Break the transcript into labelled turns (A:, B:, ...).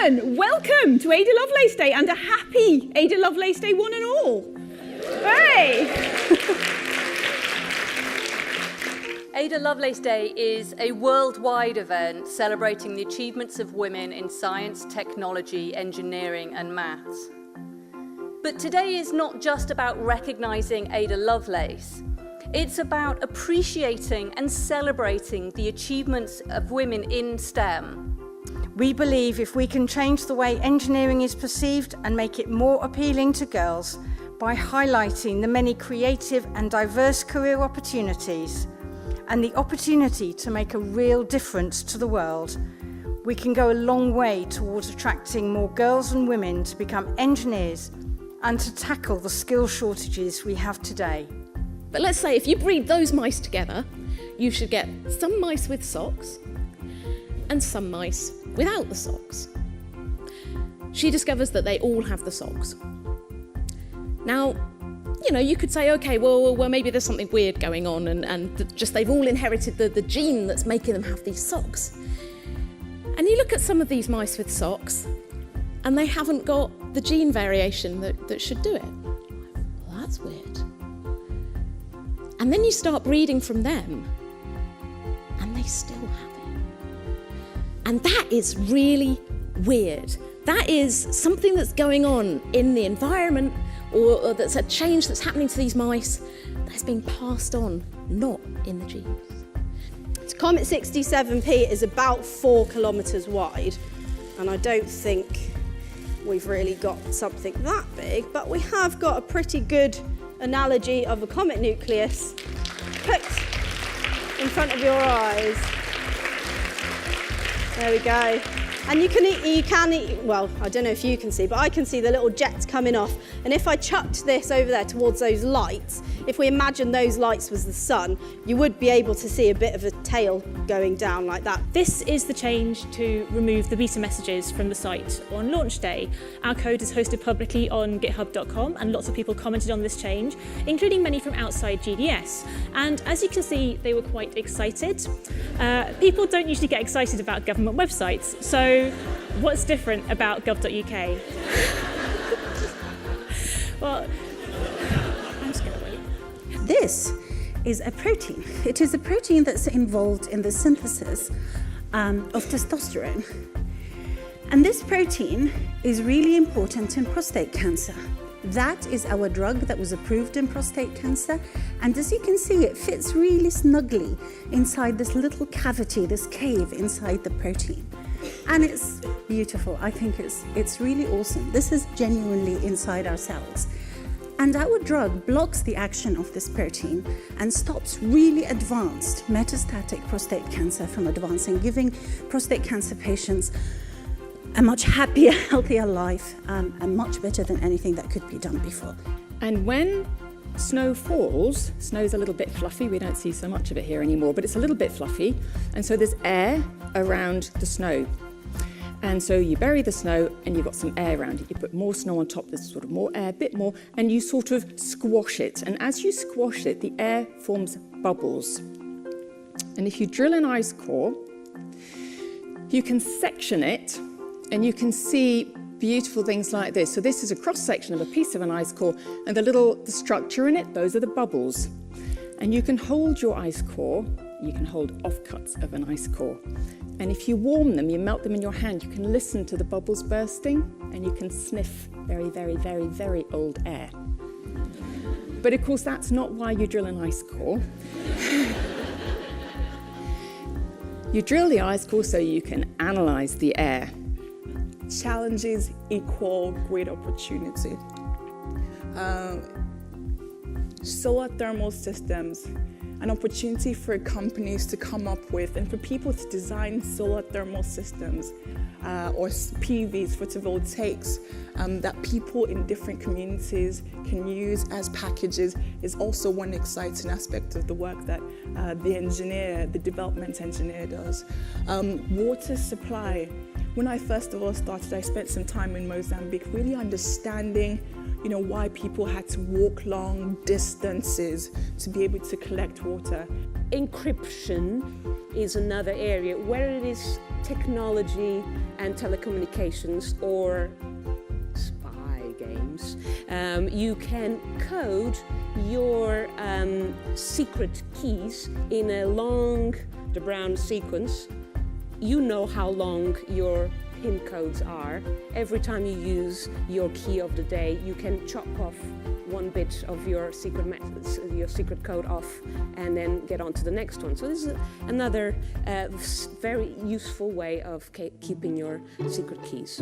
A: everyone, welcome to Ada Lovelace Day, and a happy Ada Lovelace Day one and all. Hey!
B: Ada Lovelace Day is a worldwide event celebrating the achievements of women in science, technology, engineering and maths. But today is not just about recognising Ada Lovelace. It's about appreciating and celebrating the achievements of women in STEM.
C: We believe if we can change the way engineering is perceived and make it more appealing to girls by highlighting the many creative and diverse career opportunities and the opportunity to make a real difference to the world, we can go a long way towards attracting more girls and women to become engineers and to tackle the skill shortages we have today.
D: But let's say if you breed those mice together, you should get some mice with socks and some mice without the socks. She discovers that they all have the socks. Now, you could say, okay, well, maybe there's something weird going on and just they've all inherited the gene that's making them have these socks. And you look at some of these mice with socks and they haven't got the gene variation that should do it. Well, that's weird. And then you start breeding from them and they still have it. And that is really weird. That is something that's going on in the environment or that's a change that's happening to these mice that's being passed on, not in the genes.
E: Comet 67P is about 4 kilometres wide, and I don't think we've really got something that big, but we have got a pretty good analogy of a comet nucleus put in front of your eyes. There we go. And you can, well, I don't know if you can see, but I can see the little jets coming off. And if I chucked this over there towards those lights, if we imagine those lights was the sun, you would be able to see a bit of a tail going down like that.
A: This is the change to remove the beta messages from the site on launch day. Our code is hosted publicly on github.com, and lots of people commented on this change, including many from outside GDS. And as you can see, they were quite excited. People don't usually get excited about government websites, so what's different about gov.uk? Well, I'm just going to wait.
F: This is a protein. It is a protein that's involved in the synthesis of testosterone. And this protein is really important in prostate cancer. That is our drug that was approved in prostate cancer. And as you can see, it fits really snugly inside this little cavity, this cave inside the protein. And it's beautiful. I think it's really awesome. This is genuinely inside our cells. And our drug blocks the action of this protein and stops really advanced metastatic prostate cancer from advancing, giving prostate cancer patients a much happier, healthier life, and much better than anything that could be done before.
G: And when snow falls, snow's a little bit fluffy, we don't see so much of it here anymore, but it's a little bit fluffy, and so there's air around the snow. And so you bury the snow and you've got some air around it. You put more snow on top, there's sort of more air, a bit more, and you sort of squash it. And as you squash it, the air forms bubbles. And if you drill an ice core, you can section it and you can see beautiful things like this. So this is a cross-section of a piece of an ice core, and the structure in it, those are the bubbles. And you can hold your ice core, you can hold offcuts of an ice core. And if you warm them, you melt them in your hand, you can listen to the bubbles bursting and you can sniff very, very, very, very old air. But of course, that's not why you drill an ice core. You drill the ice core so you can analyze the air.
H: Challenges equal great opportunity. Solar thermal systems, an opportunity for companies to come up with and for people to design solar thermal systems or PVs, photovoltaics, that people in different communities can use as packages is also one exciting aspect of the work that the development engineer does. Water supply. When I first of all started, I spent some time in Mozambique really understanding why people had to walk long distances to be able to collect water.
I: Encryption is another area, where it is technology and telecommunications or spy games. You can code your secret keys in a long de Bruijn sequence. You know how long your PIN codes are. Every time you use your key of the day, you can chop off one bit of your secret code off and then get on to the next one. So this is another very useful way of keeping your secret keys.